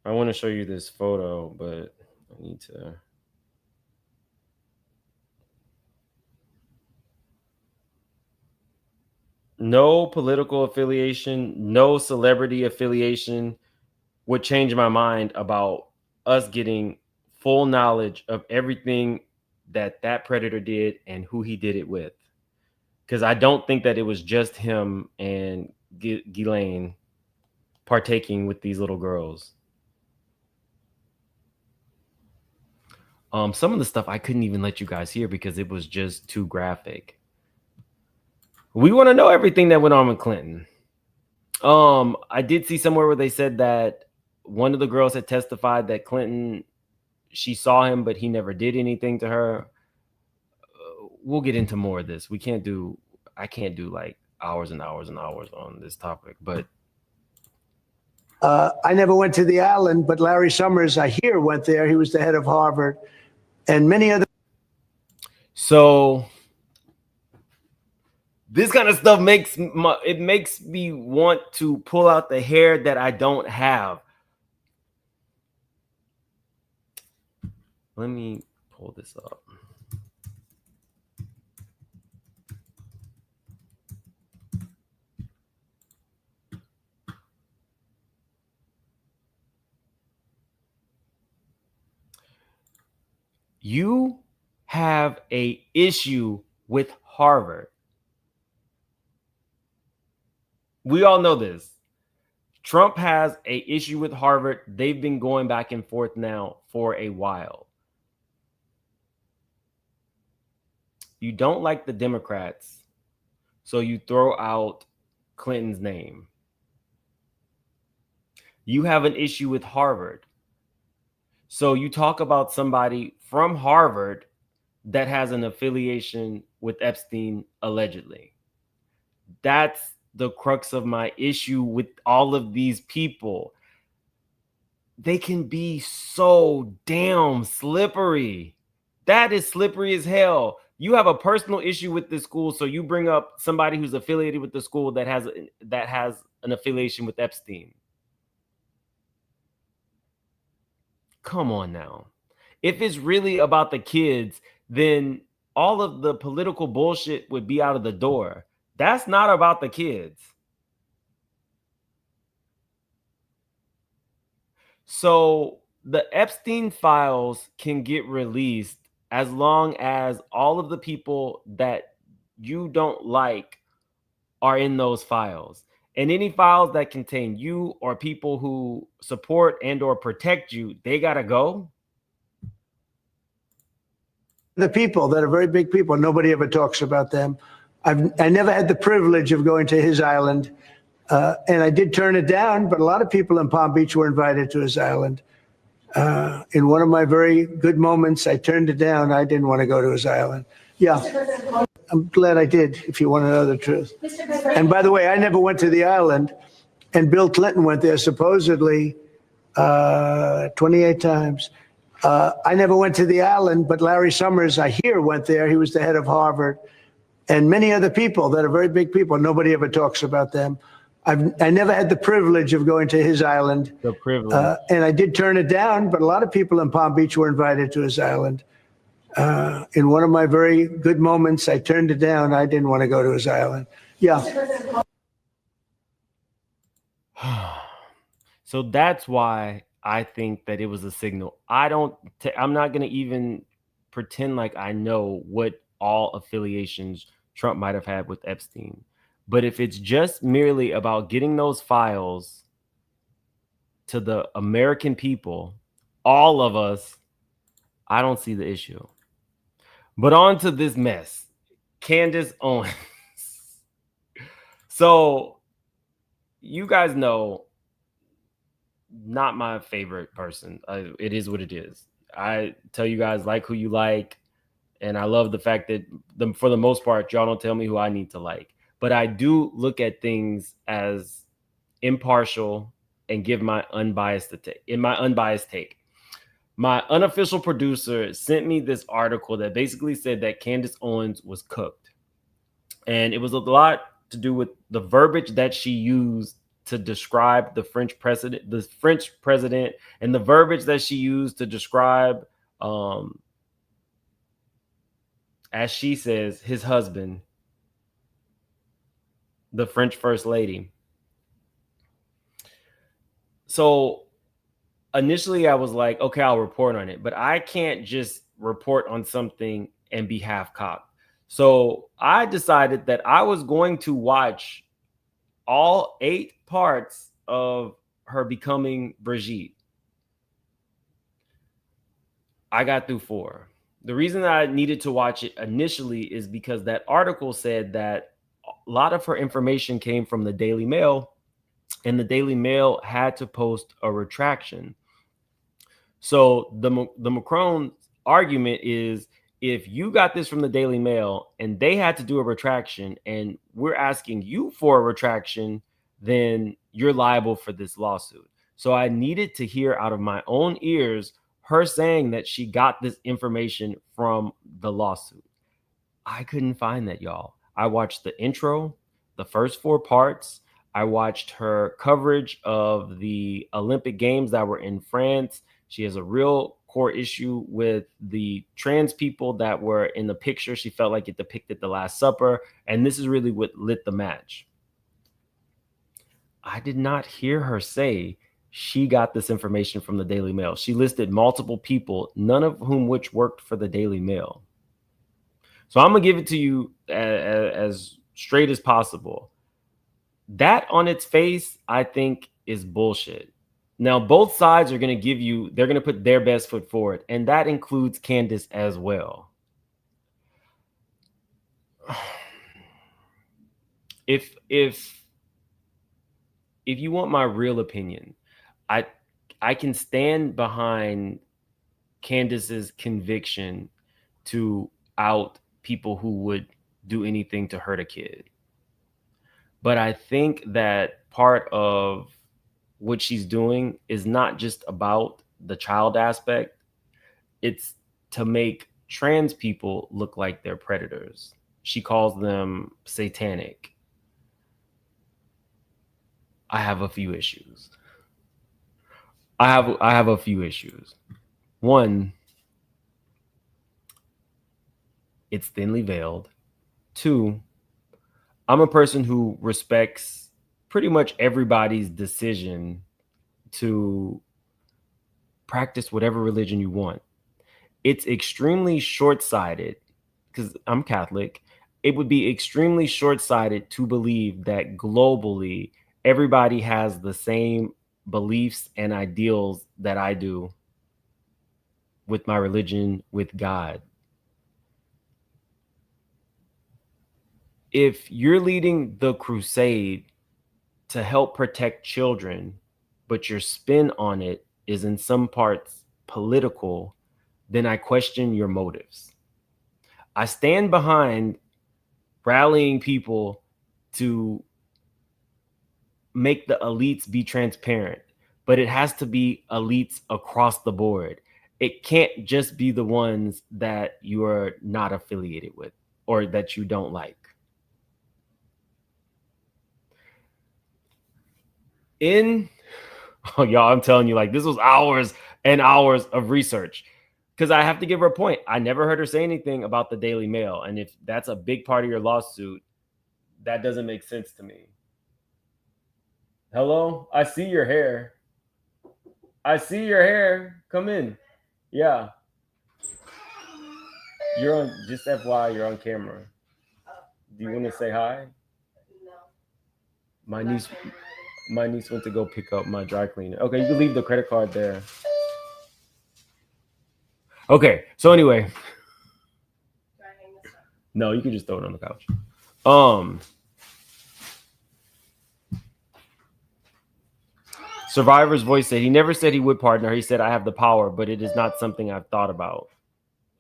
I want to show you this photo, but I need to... No political affiliation, no celebrity affiliation would change my mind about us getting full knowledge of everything that predator did and who he did it with. Because I don't think that it was just him and Ghislaine partaking with these little girls. Some of the stuff I couldn't even let you guys hear because it was just too graphic. We want to know everything that went on with Clinton. I did see somewhere where they said that one of the girls had testified that Clinton, she saw him, but he never did anything to her. We'll get into more of this. I can't do like hours and hours and hours on this topic, but I never went to the island, but Larry Summers, I hear, went there. He was the head of Harvard, and many other. So this kind of stuff makes me want to pull out the hair that I don't have. Let me pull this up. You have an issue with Harvard. We all know this. Trump has an issue with Harvard. They've been going back and forth now for a while. You don't like the Democrats, so you throw out Clinton's name. You have an issue with Harvard. So you talk about somebody from Harvard that has an affiliation with Epstein, allegedly. That's the crux of my issue with all of these people. They can be so damn slippery. That is slippery as hell. you have a personal issue with this school, so you bring up somebody who's affiliated with the school that has an affiliation with Epstein. Come on now. If it's really about the kids, then all of the political bullshit would be out of the door. That's not about the kids. So the Epstein files can get released as long as all of the people that you don't like are in those files. And any files that contain you or people who support and or protect you, they got to go. The people that are very big people, nobody ever talks about them. I never had the privilege of going to his island, and I did turn it down, but a lot of people in Palm Beach were invited to his island. In one of my very good moments, I turned it down. I didn't want to go to his island. Yeah, I'm glad I did, if you want to know the truth. And by the way, I never went to the island, and Bill Clinton went there supposedly 28 times. I never went to the island, but Larry Summers, I hear, went there. He was the head of Harvard. And many other people that are very big people, nobody ever talks about them. I never had the privilege of going to his island. The privilege. And I did turn it down, but a lot of people in Palm Beach were invited to his island. In one of my very good moments, I turned it down. I didn't want to go to his island. Yeah. So that's why I think that it was a signal. I'm not going to even pretend like I know what all affiliations Trump might have had with Epstein. But if it's just merely about getting those files to the American people, all of us, I don't see the issue. But on to this mess. Candace Owens. So you guys know, not my favorite person. It is what it is. I tell you guys, like who you like. And I love the fact that for the most part, y'all don't tell me who I need to like. But I do look at things as impartial and give my unbiased take. My unofficial producer sent me this article that basically said that Candace Owens was cooked. And it was a lot to do with the verbiage that she used to describe the French president, and the verbiage that she used to describe, as she says, his husband, the French first lady. So initially I was like, okay, I'll report on it, but I can't just report on something and be half-cocked. So I decided that I was going to watch all 8 parts of her becoming Brigitte. I got through 4. The reason that I needed to watch it initially is because that article said that a lot of her information came from the Daily Mail, and the Daily Mail had to post a retraction. So the Macron argument is, if you got this from the Daily Mail and they had to do a retraction and we're asking you for a retraction, then you're liable for this lawsuit. So I needed to hear out of my own ears her saying that she got this information from the lawsuit. I couldn't find that, y'all. I watched the intro, the first 4 parts. I watched her coverage of the Olympic Games that were in France. She has a real core issue with the trans people that were in the picture. She felt like it depicted the Last Supper. And this is really what lit the match. I did not hear her say she got this information from the Daily Mail. She listed multiple people, none of whom which worked for the Daily Mail. So I'm going to give it to you as straight as possible. That on its face, I think, is bullshit. Now, both sides are going to they're going to put their best foot forward. And that includes Candace as well. If you want my real opinion, I can stand behind Candace's conviction to out people who would do anything to hurt a kid. But I think that part of what she's doing is not just about the child aspect. It's to make trans people look like they're predators. She calls them satanic. I have a few issues. I have a few issues. One, it's thinly veiled. Two, I'm a person who respects pretty much everybody's decision to practice whatever religion you want. It's extremely short-sighted, because I'm Catholic. It would be extremely short-sighted to believe that globally everybody has the same beliefs and ideals that I do with my religion, with God. If you're leading the crusade to help protect children, but your spin on it is in some parts political, then I question your motives. I stand behind rallying people to make the elites be transparent, but it has to be elites across the board. It can't just be the ones that you are not affiliated with or that you don't like. Y'all, I'm telling you, like, this was hours and hours of research, because I have to give her a point. I never heard her say anything about the Daily Mail. And if that's a big part of your lawsuit, that doesn't make sense to me. Hello? I see your hair. I see your hair. Come in. Yeah. You're on, just FYI, you're on camera. Do you want to say hi? No. My niece went to go pick up my dry cleaner. Okay, you can leave the credit card there. Okay, so anyway. No, you can just throw it on the couch. Survivor's Voice said, he never said he would pardon her. He said, I have the power, but it is not something I've thought about.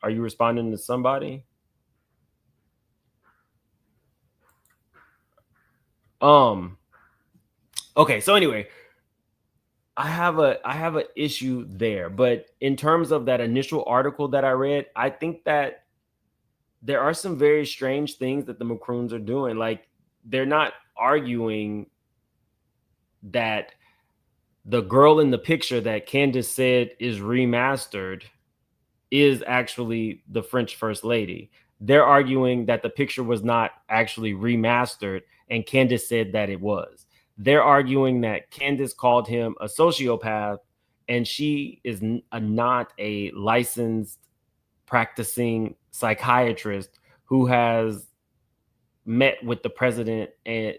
Are you responding to somebody? Okay, so anyway, I have an issue there, but in terms of that initial article that I read, I think that there are some very strange things that the Macroons are doing. Like, they're not arguing that the girl in the picture that Candace said is remastered is actually the French First Lady. They're arguing that the picture was not actually remastered, and Candace said that it was. They're arguing that Candace called him a sociopath, and she is not a licensed practicing psychiatrist who has met with the president. And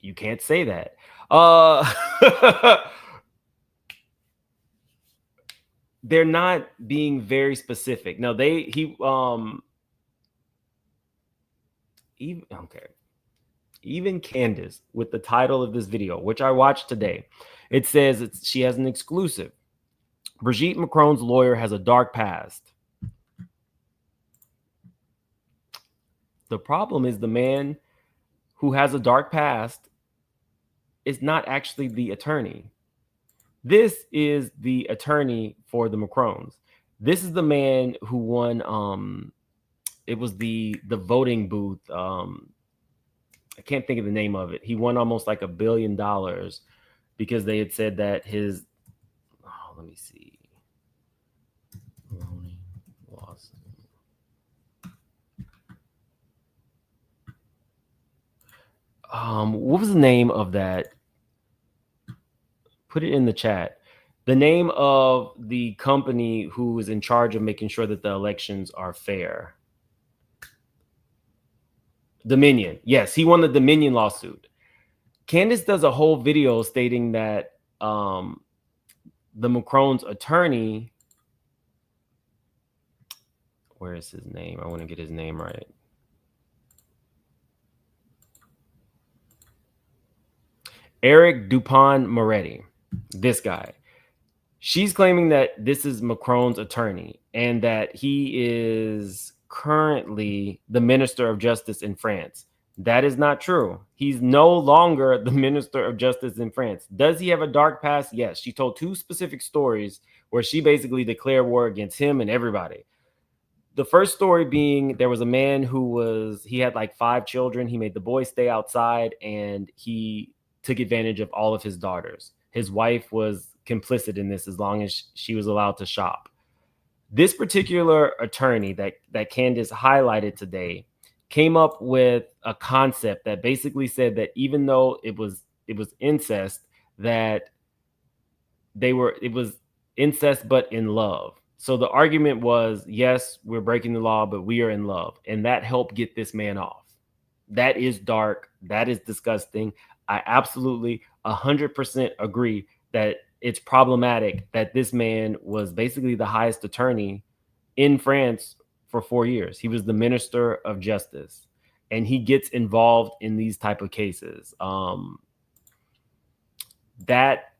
you can't say that. They're not being very specific. No, even Candace, with the title of this video, which I watched today, it says she has an exclusive. Brigitte Macron's lawyer has a dark past. The problem is the man who has a dark past is not actually the attorney. This is the attorney for the Macrons. This is the man who won. It was the voting booth. I can't think of the name of it. He won almost like $1 billion because they had said that his. Oh, let me see. What was the name of that? Put it in the chat. The name of the company who is in charge of making sure that the elections are fair. Dominion. Yes, he won the Dominion lawsuit. Candace does a whole video stating that the Macron's attorney, where is his name? I want to get his name right. Eric Dupont-Moretti, this guy. She's claiming that this is Macron's attorney and that he is currently the Minister of Justice in France. That is not true. He's no longer the Minister of Justice in France. Does he have a dark past? Yes. She told 2 specific stories where she basically declared war against him and everybody. The first story being there was a man he had like 5 children. He made the boys stay outside and he took advantage of all of his daughters. His wife was complicit in this as long as she was allowed to shop. This particular attorney that Candace highlighted today came up with a concept that basically said that even though it was incest, that it was incest but in love. So the argument was, yes, we're breaking the law, but we are in love. And that helped get this man off. That is dark. That is disgusting. I absolutely 100% agree that it's problematic that this man was basically the highest attorney in France for 4 years. He was the Minister of Justice, and he gets involved in these type of cases. That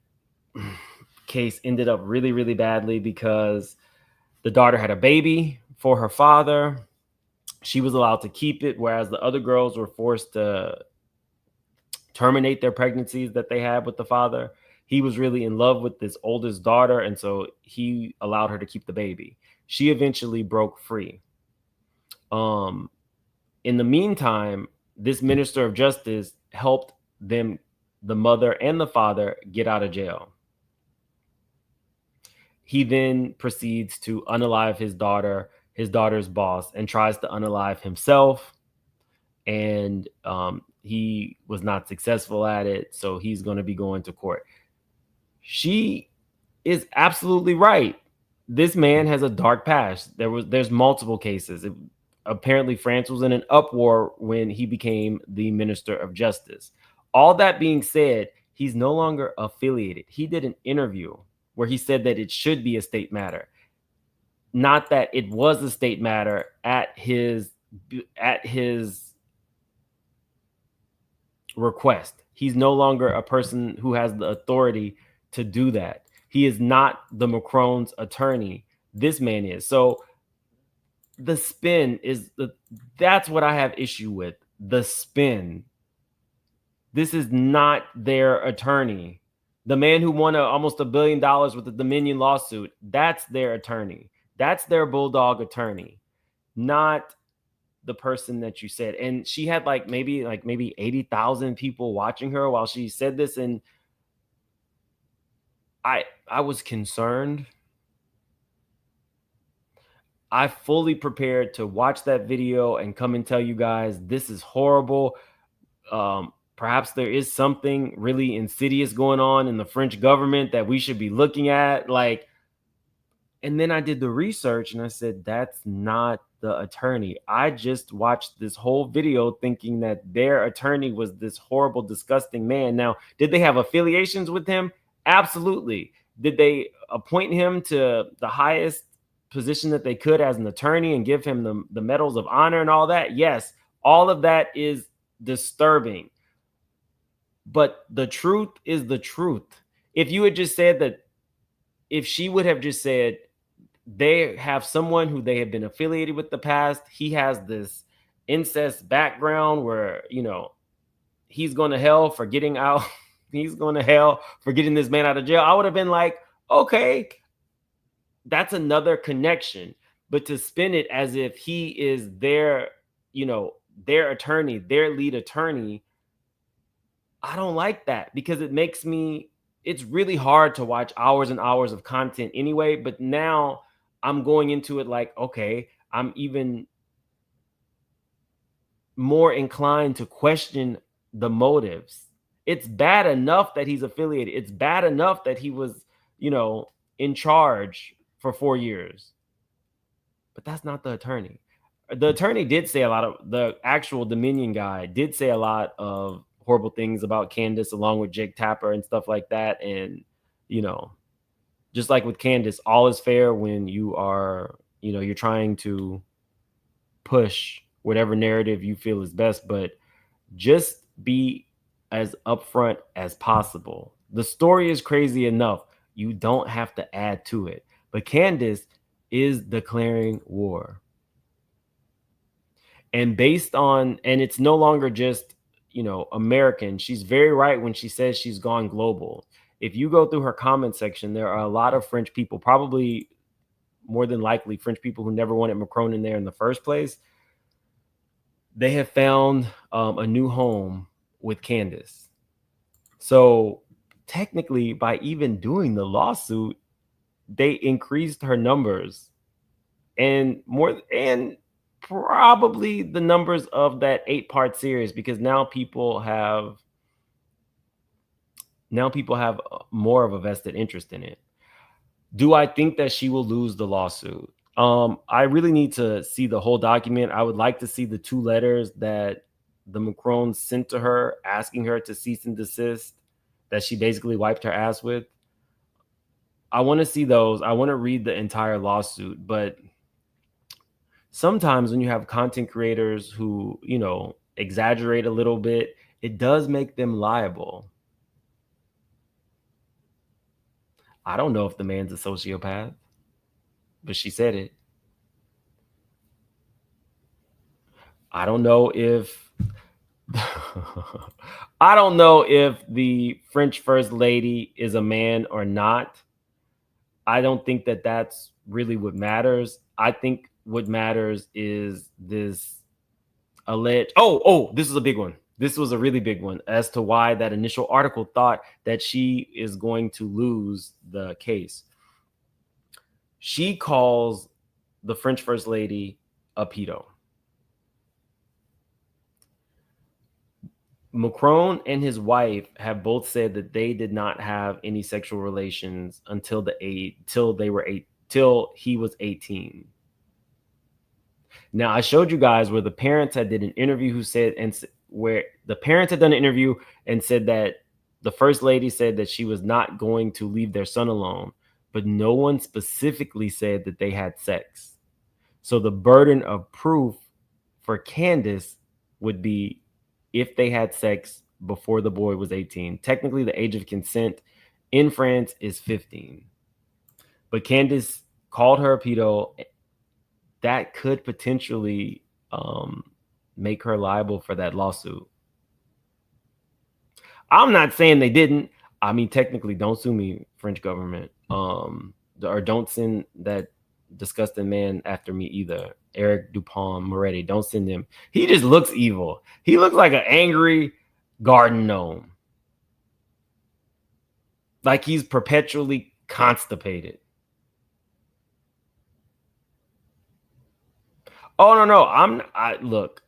case ended up really, really badly because the daughter had a baby for her father. She was allowed to keep it, whereas the other girls were forced to terminate their pregnancies that they had with the father. He was really in love with this oldest daughter, and so he allowed her to keep the baby. She eventually broke free. In the meantime, this Minister of Justice helped them, the mother and the father, get out of jail. He then proceeds to unalive his daughter's boss, and tries to unalive himself. And he was not successful at it, so he's going to be going to court. She is absolutely right. This man has a dark past. There's multiple cases. Apparently, France was in an uproar when he became the Minister of Justice. All that being said, he's no longer affiliated. He did an interview where he said that it should be a state matter, not that it was a state matter at his request. He's no longer a person who has the authority to do that. He is not the Macron's attorney. This man is. So the spin that's what I have issue with. The spin. This is not their attorney. The man who won almost $1 billion with the Dominion lawsuit, that's their attorney. That's their bulldog attorney, not the person that you said. And she had maybe 80,000 people watching her while she said this, and I was concerned. I fully prepared to watch that video and come and tell you guys this is horrible. Perhaps there is something really insidious going on in the French government that we should be looking at. And then I did the research and I said, that's not the attorney. I just watched this whole video thinking that their attorney was this horrible, disgusting man. Now, did they have affiliations with him? Absolutely. Did they appoint him to the highest position that they could as an attorney and give him the medals of honor and all that? Yes, all of that is disturbing. But the truth is the truth. If you had just said that, if she would have just said, they have someone who they have been affiliated with the past, he has this incest background where, he's going to hell for getting out. He's going to hell for getting this man out of jail. I would have been like, okay, that's another connection. But to spin it as if he is their attorney, their lead attorney, I don't like that, because it's really hard to watch hours and hours of content anyway. But now I'm going into it like, okay, I'm even more inclined to question the motives. It's bad enough that he's affiliated. It's bad enough that he was, in charge for 4 years. But that's not the attorney. The attorney did say the actual Dominion guy did say a lot of horrible things about Candace, along with Jake Tapper and stuff like that. And, just like with Candace, all is fair when you are, you're trying to push whatever narrative you feel is best, but just be as upfront as possible. The story is crazy enough. You don't have to add to it. But Candace is declaring war. And based on, and it's no longer just, American. She's very right when she says she's gone global. If you go through her comment section, there are a lot of French people, probably more than likely French people who never wanted Macron in there in the first place. They have found a new home with Candace. So technically, by even doing the lawsuit, they increased her numbers and probably the numbers of that 8-part series, because now people have more of a vested interest in it. Do I think that she will lose the lawsuit? I really need to see the whole document. I would like to see the 2 letters that the Macrons sent to her asking her to cease and desist, that she basically wiped her ass with. I want to see those. I want to read the entire lawsuit. But sometimes when you have content creators who, exaggerate a little bit, it does make them liable. I don't know if the man's a sociopath, but she said it. I don't know if the French first lady is a man or not. I don't think that that's really what matters. I think what matters is this alleged. This is a big one. This was a really big one as to why that initial article thought that she is going to lose the case. She calls the French first lady a pedo. Macron and his wife have both said that they did not have any sexual relations until he was 18. Now, I showed you guys where the parents had did an interview where the parents had done an interview and said that the first lady said that she was not going to leave their son alone, but no one specifically said that they had sex. So the burden of proof for Candace would be if they had sex before the boy was 18. Technically, the age of consent in France is 15. But Candace called her a pedo. That could potentially make her liable for that lawsuit. I'm not saying they didn't. I mean, technically, don't sue me, French government. Or don't send that disgusting man after me either. Eric Dupont-Moretti. Don't send him. He just looks evil. He looks like an angry garden gnome. Like he's perpetually constipated. Oh, no. Look.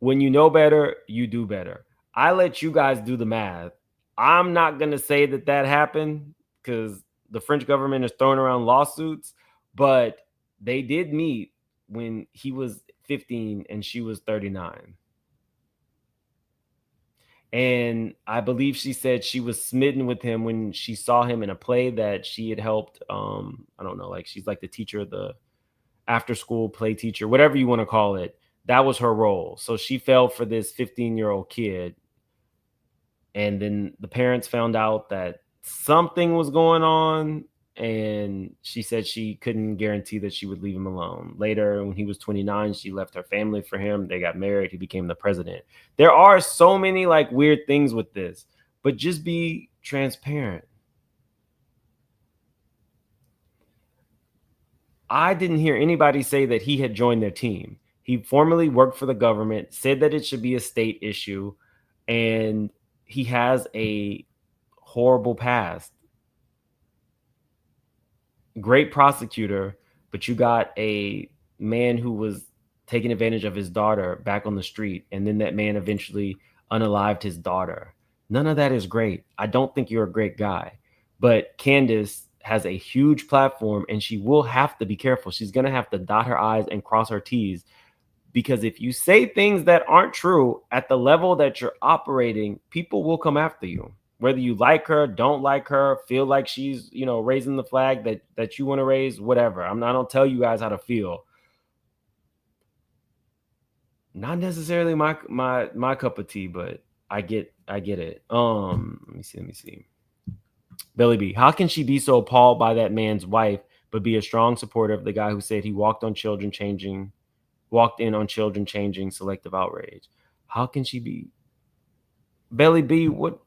When you know better, you do better. I let you guys do the math. I'm not going to say that happened because the French government is throwing around lawsuits, but they did meet when he was 15 and she was 39. And I believe she said she was smitten with him when she saw him in a play that she had helped. I don't know, like she's like the teacher, the after school play teacher, whatever you want to call it. That was her role. So she fell for this 15-year-old kid. And then the parents found out that something was going on. And she said she couldn't guarantee that she would leave him alone. Later, when he was 29, she left her family for him. They got married. He became the president. There are so many like weird things with this, but just be transparent. I didn't hear anybody say that he had joined their team. He formerly worked for the government, said that it should be a state issue, and he has a horrible past. Great prosecutor, but you got a man who was taking advantage of his daughter back on the street, and then that man eventually unalived his daughter. None of that is great. I don't think you're a great guy, but Candace has a huge platform, and she will have to be careful. She's going to have to dot her I's and cross her T's, because if you say things that aren't true at the level that you're operating, people will come after you. Whether you like her, don't like her, feel like she's, raising the flag that you want to raise, whatever. I don't tell you guys how to feel. Not necessarily my cup of tea, but I get it. Let me see. Billy B, how can she be so appalled by that man's wife, but be a strong supporter of the guy who said he walked on children, changing walked in on children changing selective outrage. How can she be? Belly B, what?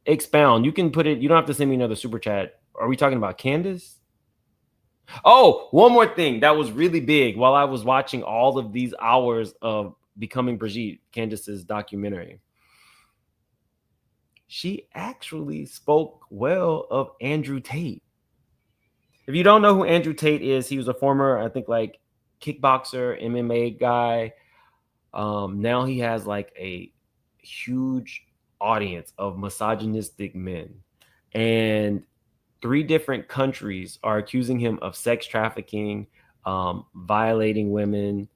Expound. You can put it. You don't have to send me another super chat. Are we talking about Candace? Oh, one more thing that was really big while I was watching all of these hours of Becoming Brigitte, Candace's documentary. She actually spoke well of Andrew Tate. If you don't know who Andrew Tate is, he was a former, I think, like kickboxer, MMA guy. Now he has like a huge audience of misogynistic men, and 3 different countries are accusing him of sex trafficking, violating women,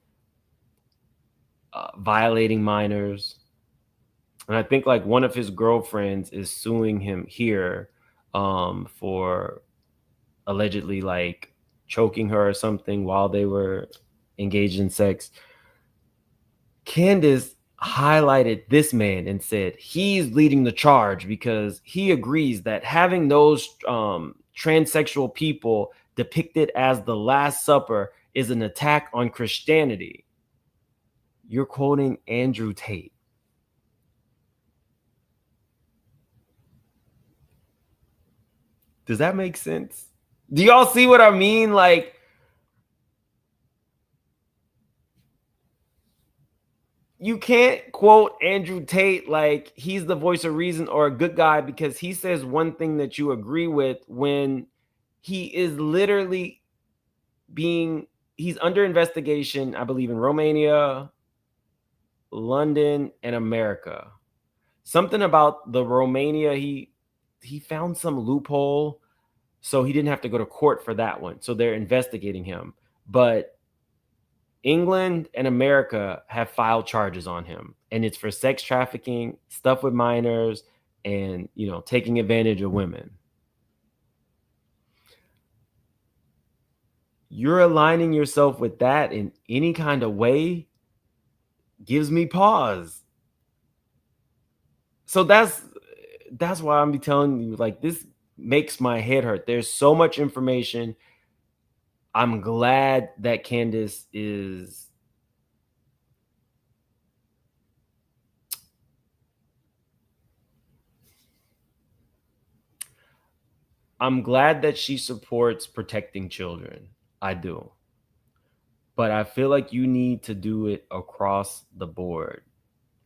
violating minors. And I think like one of his girlfriends is suing him here for allegedly like choking her or something while they were engaged in sex. Candace highlighted this man and said he's leading the charge because he agrees that having those transsexual people depicted as the Last Supper is an attack on Christianity. You're quoting Andrew Tate. Does that make sense? Do y'all see what I mean? Like, you can't quote Andrew Tate like he's the voice of reason or a good guy because he says one thing that you agree with when he is literally he's under investigation, I believe, in Romania, London, and America. Something about the Romania, he found some loophole, so he didn't have to go to court for that one. So they're investigating him. But England and America have filed charges on him, and it's for sex trafficking, stuff with minors, and, you know, taking advantage of women. You're aligning yourself with that in any kind of way gives me pause. So that's why I'm telling you, like, this makes my head hurt. There's so much information. I'm glad that Candace is I'm glad that she supports protecting children. I do. But I feel like you need to do it across the board.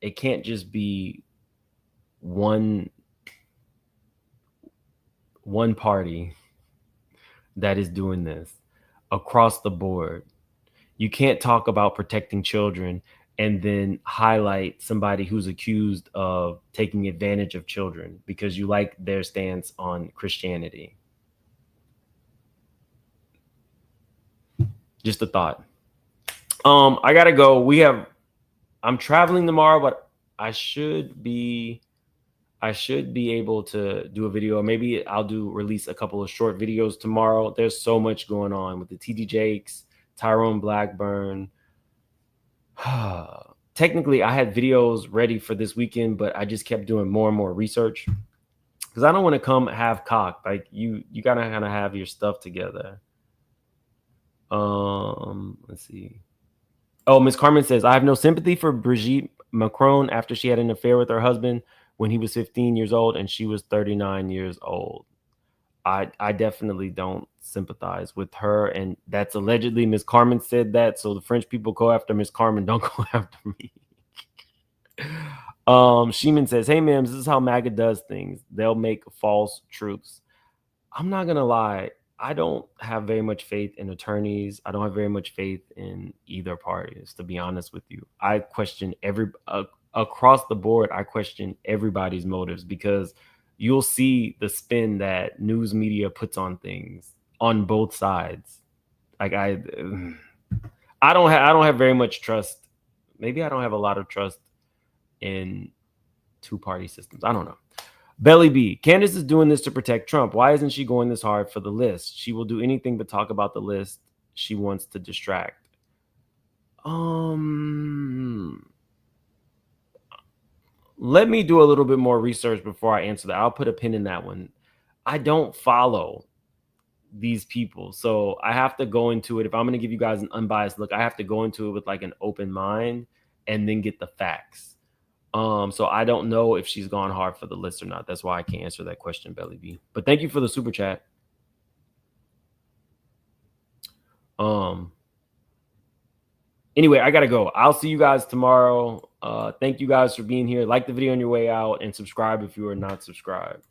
It can't just be one party that is doing this. Across the board. You can't talk about protecting children and then highlight somebody who's accused of taking advantage of children because you like their stance on Christianity. Just a thought. I gotta go. I'm traveling tomorrow, but I should be able to do a video. Maybe I'll release a couple of short videos tomorrow. There's so much going on with the TD Jakes, Tyrone Blackburn. Technically, I had videos ready for this weekend, but I just kept doing more and more research because I don't want to come half cocked. Like you gotta kind of have your stuff together. Let's see. Oh, Miss Carmen says, I have no sympathy for Brigitte Macron after she had an affair with her husband when he was 15 years old and she was 39 years old. I definitely don't sympathize with her. And that's allegedly Miss Carmen said that. So the French people go after Miss Carmen. Don't go after me. Sheeman says, hey, ma'am, this is how MAGA does things. They'll make false truths. I'm not going to lie. I don't have very much faith in attorneys. I don't have very much faith in either parties, to be honest with you. I question across the board. I question everybody's motives because you'll see the spin that news media puts on things on both sides. Like I don't have very much trust. Maybe I don't have a lot of trust in two-party systems. I don't know. Belly B, Candace is doing this to protect Trump. Why isn't she going this hard for the list? She will do anything but talk about the list. She wants to distract. Let me do a little bit more research before I answer that. I'll put a pin in that one. I don't follow these people. So I have to go into it. If I'm going to give you guys an unbiased look, I have to go into it with like an open mind and then get the facts. So I don't know if she's gone hard for the list or not. That's why I can't answer that question, Belly B. But thank you for the super chat. Anyway, I gotta go. I'll see you guys tomorrow. Thank you guys for being here. Like the video on your way out and subscribe if you are not subscribed.